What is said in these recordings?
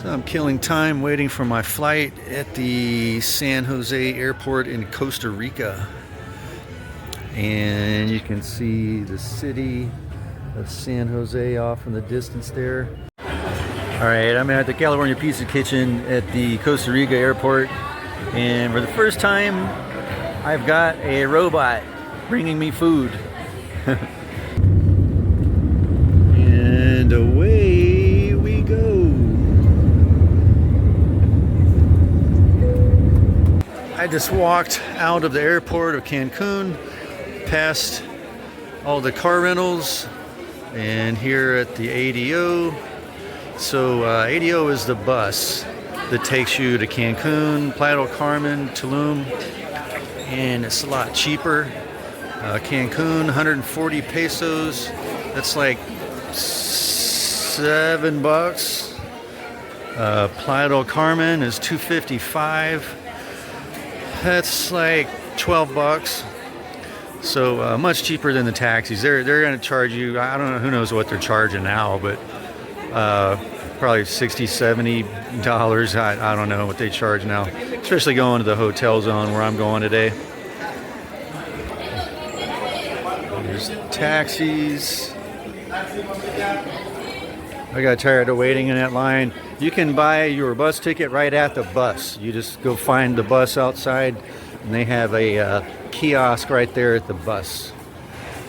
So I'm killing time waiting for my flight at the San Jose Airport in Costa Rica. And you can see the city of San Jose off in the distance there. Alright, I'm at the California Pizza Kitchen at the Costa Rica Airport. And for the first time, I've got a robot bringing me food. And away we go. I just walked out of the airport of Cancun, past all the car rentals, and here at the ADO. So ADO is the bus that takes you to Cancun, Playa del Carmen, Tulum, and it's a lot cheaper. Cancun, 140 pesos. That's like $7. Playa del Carmen is 255. That's like $12. So much cheaper than the taxis. They're going to charge you, I don't know, who knows what they're charging now, but probably $60-$70. I don't know what they charge now, especially going to the hotel zone where I'm going today. There's taxis. I got tired of waiting in that line. You can buy your bus ticket right at the bus. You just go find the bus outside, and they have a kiosk right there at the bus.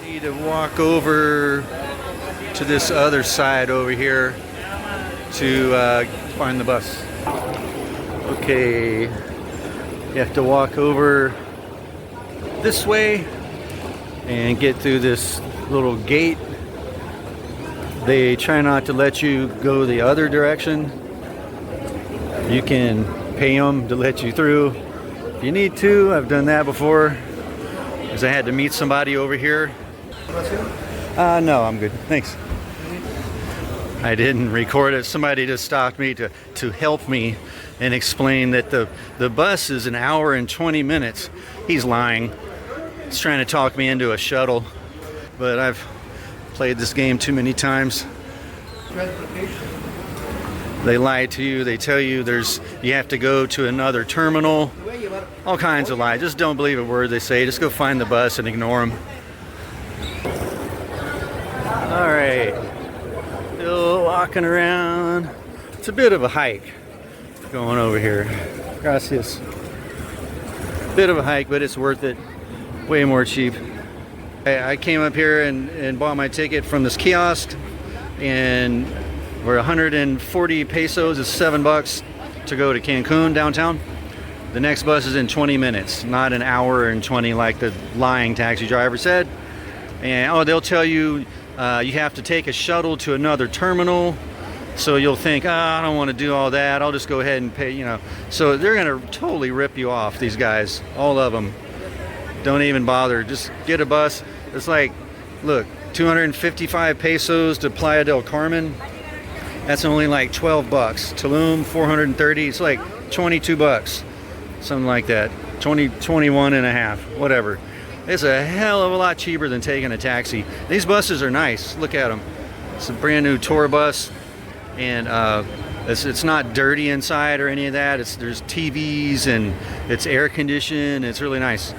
You need to walk over to this other side over here to find the bus. Okay, you have to walk over this way and get through this little gate. They try not to let you go the other direction. You can pay them to let you through if you need to. I've done that before because I had to meet somebody over here. No, I'm good. Thanks. I didn't record it. Somebody just stopped me to help me and explain that the bus is an hour and 20 minutes. He's lying. He's trying to talk me into a shuttle, but I've played this game too many times. They lie to you. They tell you you have to go to another terminal. All kinds of lies. Just don't believe a word they say. Just go find the bus and ignore them. All right, still walking around. It's a bit of a hike going over here. Gracias. Bit of a hike, but it's worth it. Way more cheap. I came up here and bought my ticket from this kiosk, and we're 140 pesos is $7 to go to Cancun downtown. The next bus is in 20 minutes, not an hour and 20 like the lying taxi driver said. And they'll tell you you have to take a shuttle to another terminal. So you'll think, I don't want to do all that. I'll just go ahead and pay, So they're going to totally rip you off, these guys, all of them. Don't even bother. Just get a bus. It's like, look, 255 pesos to Playa del Carmen. That's only like $12. Tulum, 430. It's like $22. Something like that. 21 and a half. Whatever. It's a hell of a lot cheaper than taking a taxi. These buses are nice. Look at them. It's a brand new tour bus. And it's not dirty inside or any of that. There's TVs and it's air conditioned. It's really nice.